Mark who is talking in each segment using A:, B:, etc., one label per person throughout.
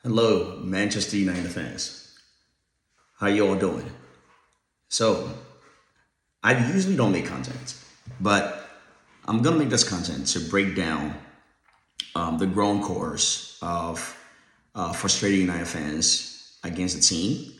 A: Hello, Manchester United fans. How you all doing? So, I usually don't make content, but I'm gonna make this content to break down the growing course of frustrated United fans against the team,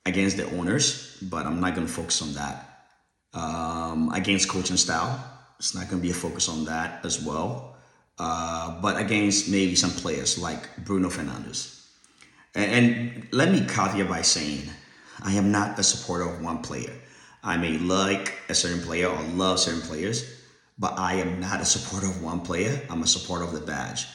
A: against the owners, but I'm not gonna focus on that. Against coaching style, it's not gonna be a focus on that as well. But against maybe some players like Bruno Fernandes. And let me caveat by saying I am not a supporter of one player. I may like a certain player or love certain players, but I am not a supporter of one player. I'm a supporter of the badge.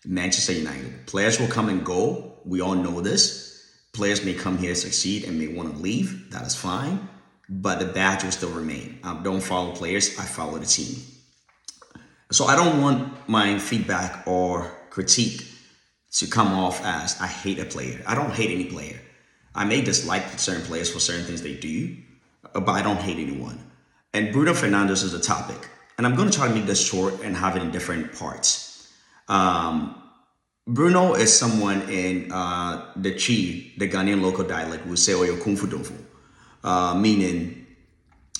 A: Manchester United. Players will come and go. We all know this. Players may come here to succeed and may want to leave. That is fine. But the badge will still remain. I don't follow players. I follow the team. So I don't want my feedback or critique to come off as I hate a player. I don't hate any player. I may dislike certain players for certain things they do, but I don't hate anyone. And Bruno Fernandes is a topic. And I'm going to try to make this short and have it in different parts. Bruno is someone in the Chi, the Ghanaian local dialect, will say, Oyo Kung Fu Dong Fu, meaning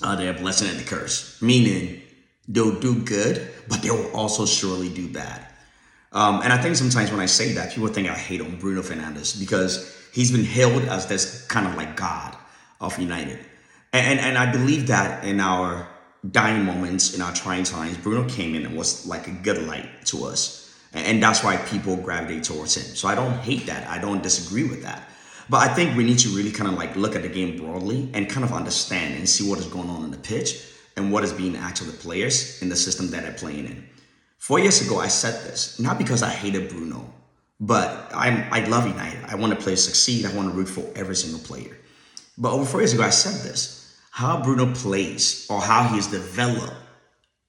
A: they're a blessing and a curse, meaning they'll do good, but they will also surely do bad. And I think sometimes when I say that, people think I hate on Bruno Fernandes because he's been hailed as this kind of like God of United. And I believe that in our dying moments, in our trying times, Bruno came in and was like a good light to us. And that's why people gravitate towards him. So I don't hate that. I don't disagree with that. But I think we need to really kind of like look at the game broadly and kind of understand and see what is going on the pitch and what is being asked of the players in the system that they're playing in. 4 years ago, I said this, not because I hated Bruno, but I love United. I want the players to succeed. I want to root for every single player. But over 4 years ago, I said this, how Bruno plays or how he's developed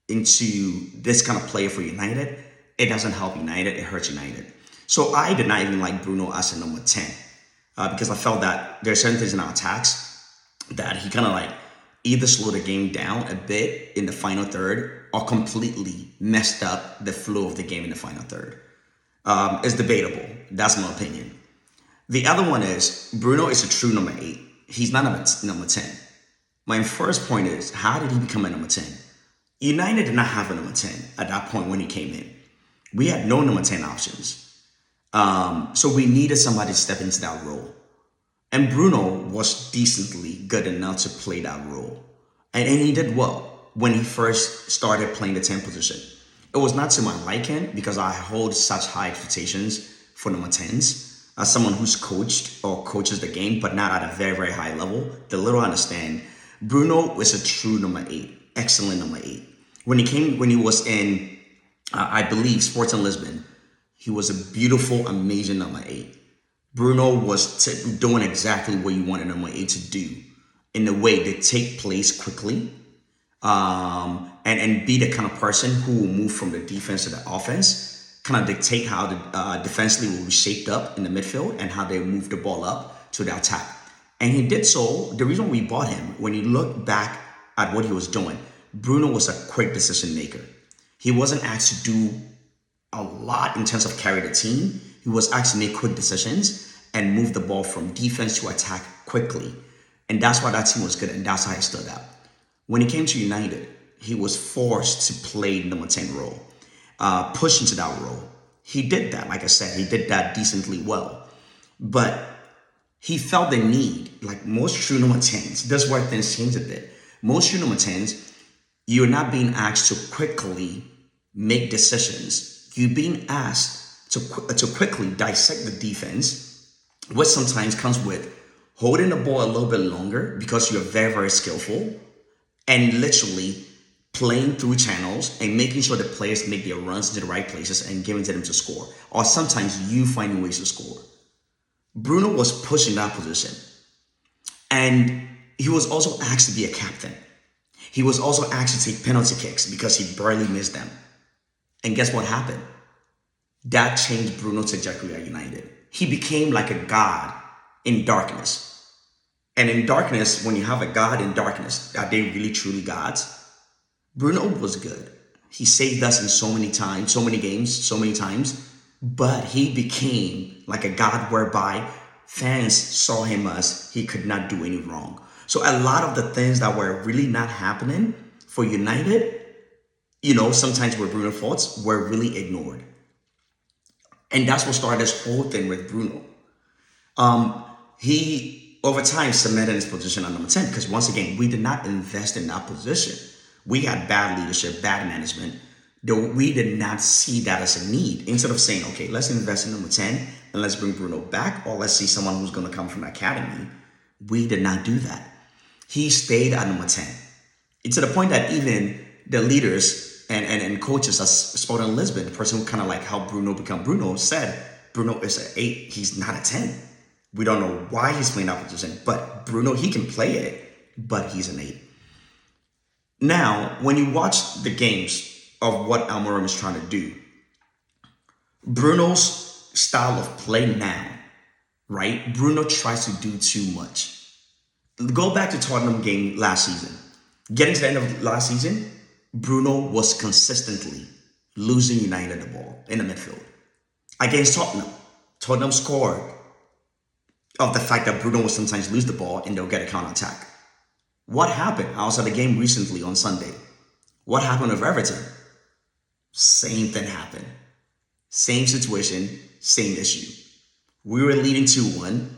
A: into this kind of player for United, it doesn't help United, it hurts United. So I did not even like Bruno as a number 10 because I felt that there are certain things in our attacks that he kind of like either slowed the game down a bit in the final third or completely messed up the flow of the game in the final third. It's debatable. That's my opinion. The other one is Bruno is a true number 8. He's not number 10. My first point is, how did he become a number 10? United did not have a number 10 at that point when he came in. We had no number 10 options. So we needed somebody to step into that role. And Bruno was decently good enough to play that role. And he did well when he first started playing the 10 position. It was not to my liking because I hold such high expectations for number 10s. As someone who's coached or coaches the game, but not at a very, very high level, the little I understand, Bruno was a true number 8, excellent number 8. When he was in, I believe, Sporting Lisbon, he was a beautiful, amazing number 8. Bruno was doing exactly what you wanted number 8 to do in a way to take place quickly and be the kind of person who will move from the defense to the offense, kind of dictate how the defensively will be shaped up in the midfield and how they move the ball up to the attack. And he did so. The reason we bought him, when you look back at what he was doing, Bruno was a quick decision maker. He wasn't asked to do a lot in terms of carry the team. He was asked to make quick decisions and move the ball from defense to attack quickly. And that's why that team was good, and that's how he stood out. When he came to United, he was forced to play number 10 role, push into that role. He did that, like I said, he did that decently well. But he felt the need, like most true number 10s, that's where things changed a bit. Most true number 10s, you're not being asked to quickly make decisions. You're being asked to quickly dissect the defense, which sometimes comes with holding the ball a little bit longer because you're very, very skillful, and literally playing through channels and making sure the players make their runs to the right places and giving to them to score. Or sometimes you finding ways to score. Bruno was pushing that position. And he was also asked to be a captain. He was also asked to take penalty kicks because he barely missed them. And guess what happened? That changed Bruno's trajectory at United. He became like a god in darkness. And in darkness, when you have a God in darkness, are they really truly gods? Bruno was good. He saved us in so many times, so many games, so many times. but he became like a god whereby fans saw him as he could not do any wrong. So a lot of the things that were really not happening for United, sometimes were Bruno faults, were really ignored. And that's what started this whole thing with Bruno. He, over time, cemented his position on number 10 because, once again, we did not invest in that position. We had bad leadership, bad management. Though we did not see that as a need. Instead of saying, okay, let's invest in number 10 and let's bring Bruno back, or let's see someone who's going to come from the academy, we did not do that. He stayed at number 10. It's to the point that even the leaders and coaches at Sporting Lisbon, the person who kind of like helped Bruno become Bruno, said Bruno is an 8. He's not a 10. We don't know why he's playing that position, but Bruno, he can play it, but he's an 8. Now, when you watch the games of what Almiron is trying to do, Bruno's style of play now, right? Bruno tries to do too much. Go back to Tottenham game last season. Getting to the end of last season, Bruno was consistently losing United the ball in the midfield. Against Tottenham, Tottenham scored of the fact that Bruno will sometimes lose the ball and they'll get a counter-attack. What happened outside the game recently on Sunday? What happened with Everton? Same thing happened. Same situation, same issue. We were leading 2-1,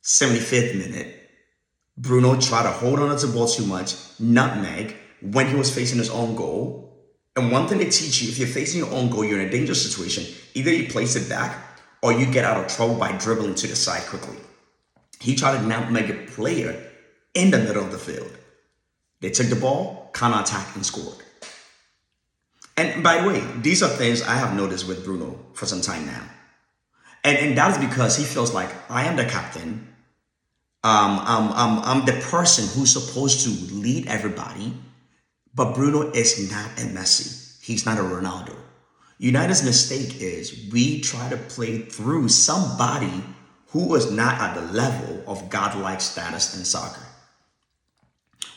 A: 75th minute. Bruno tried to hold on to the ball too much, nutmeg, when he was facing his own goal. And one thing they teach you, if you're facing your own goal, you're in a dangerous situation. Either you place it back or you get out of trouble by dribbling to the side quickly. He tried to nutmeg a player in the middle of the field. They took the ball, counter-attacked, and scored. And by the way, these are things I have noticed with Bruno for some time now. And that is because he feels like I am the captain. I'm the person who's supposed to lead everybody. But Bruno is not a Messi. He's not a Ronaldo. United's mistake is we try to play through somebody who is not at the level of godlike status in soccer.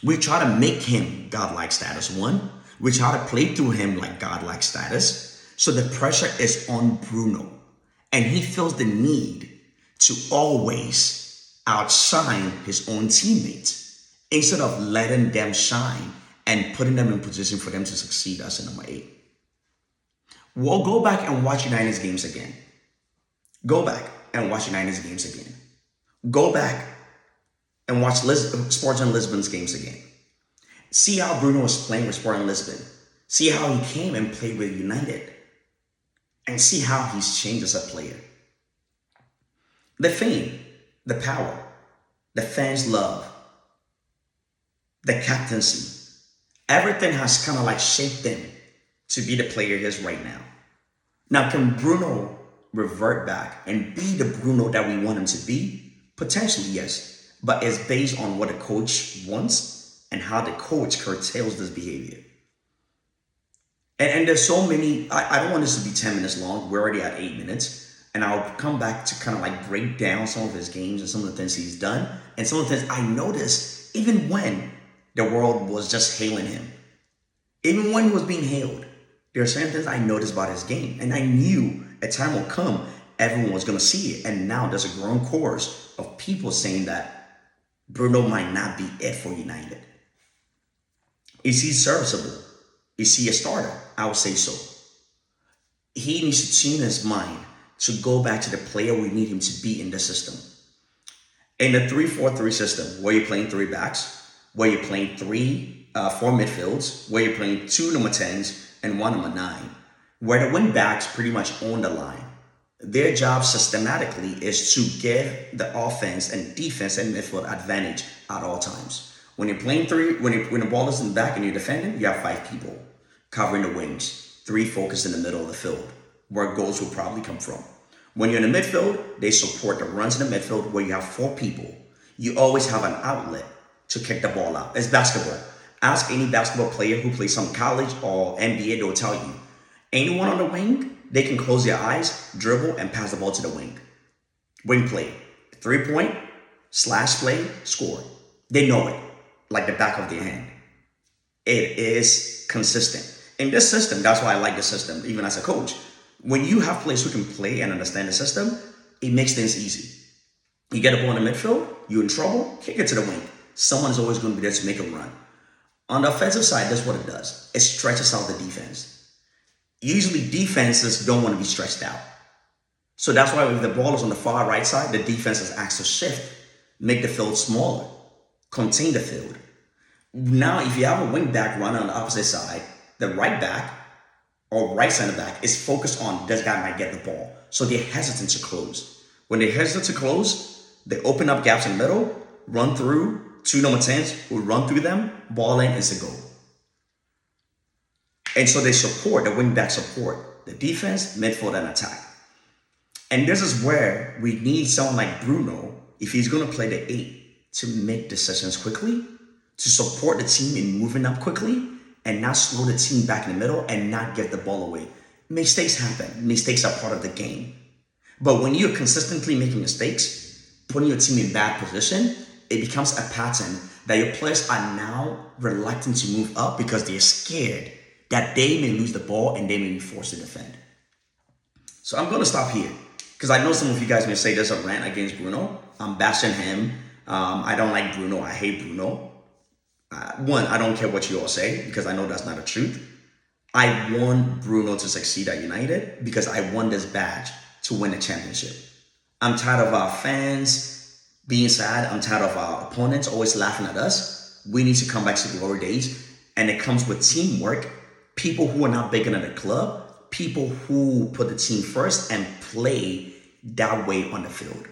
A: We try to make him godlike status, one. We try to play through him like godlike status. So the pressure is on Bruno. And he feels the need to always outshine his own teammates instead of letting them shine and putting them in position for them to succeed as a number 8. We'll go back and watch United's games again. Go back and watch United's games again. Go back and watch Sporting Lisbon's games again. See how Bruno was playing with Sporting Lisbon. See how he came and played with United. And see how he's changed as a player. The fame, the power, the fans' love, the captaincy, everything has kind of like shaped him to be the player he is right now. Now, can Bruno revert back and be the Bruno that we want him to be? Potentially, yes. But it's based on what the coach wants and how the coach curtails this behavior. And there's so many, I don't want this to be 10 minutes long. We're already at 8 minutes. And I'll come back to kind of like break down some of his games and some of the things he's done. And some of the things I noticed even when the world was just hailing him. Even when he was being hailed, there are certain things I noticed about his game. And I knew a time will come, everyone was going to see it. And now there's a growing chorus of people saying that Bruno might not be it for United. Is he serviceable? Is he a starter? I would say so. He needs to tune his mind to go back to the player we need him to be in the system. In the 3-4-3 system, where you're playing 3 backs, where you're playing 4 midfields, where you're playing 2 number 10s and 1 number 9, where the wing backs pretty much own the line. Their job systematically is to give the offense and defense and midfield advantage at all times. When you're playing 3, when the ball is in the back and you're defending, you have 5 people covering the wings, 3 focused in the middle of the field, where goals will probably come from. When you're in the midfield, they support the runs in the midfield where you have 4 people. You always have an outlet to kick the ball out. It's basketball. Ask any basketball player who plays some college or NBA, they'll tell you. Anyone on the wing, they can close their eyes, dribble, and pass the ball to the wing. Wing play, 3-point, slash play, score. They know it like the back of their hand. It is consistent. In this system, that's why I like the system, even as a coach. When you have players who can play and understand the system, it makes things easy. You get a ball in the midfield, you're in trouble, kick it to the wing. Someone is always going to be there to make a run. On the offensive side, that's what it does. It stretches out the defense. Usually defenses don't want to be stretched out. So that's why if the ball is on the far right side, the defense is asked to shift, make the field smaller, contain the field. Now, if you have a wing back running on the opposite side, the right back or right center back is focused on this guy might get the ball. So they're hesitant to close. When they're hesitant to close, they open up gaps in the middle, run through, two number 10s will run through them, ball in is a goal. And so they support, the wing back support the defense, midfield, and attack. And this is where we need someone like Bruno, if he's going to play the 8, to make decisions quickly, to support the team in moving up quickly, and not slow the team back in the middle and not give the ball away. Mistakes happen. Mistakes are part of the game. But when you're consistently making mistakes, putting your team in bad position, it becomes a pattern that your players are now reluctant to move up because they're scared that they may lose the ball and they may be forced to defend. So I'm going to stop here because I know some of you guys may say there's a rant against Bruno. I'm bashing him. I don't like Bruno. I hate Bruno. One, I don't care what you all say because I know that's not the truth. I want Bruno to succeed at United because I want this badge to win a championship. I'm tired of our fans being sad. I'm tired of our opponents always laughing at us. We need to come back to the glory days. And it comes with teamwork, people who are not bigger than the club, people who put the team first and play that way on the field.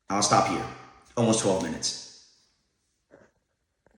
A: I'll stop here. Almost 12 minutes.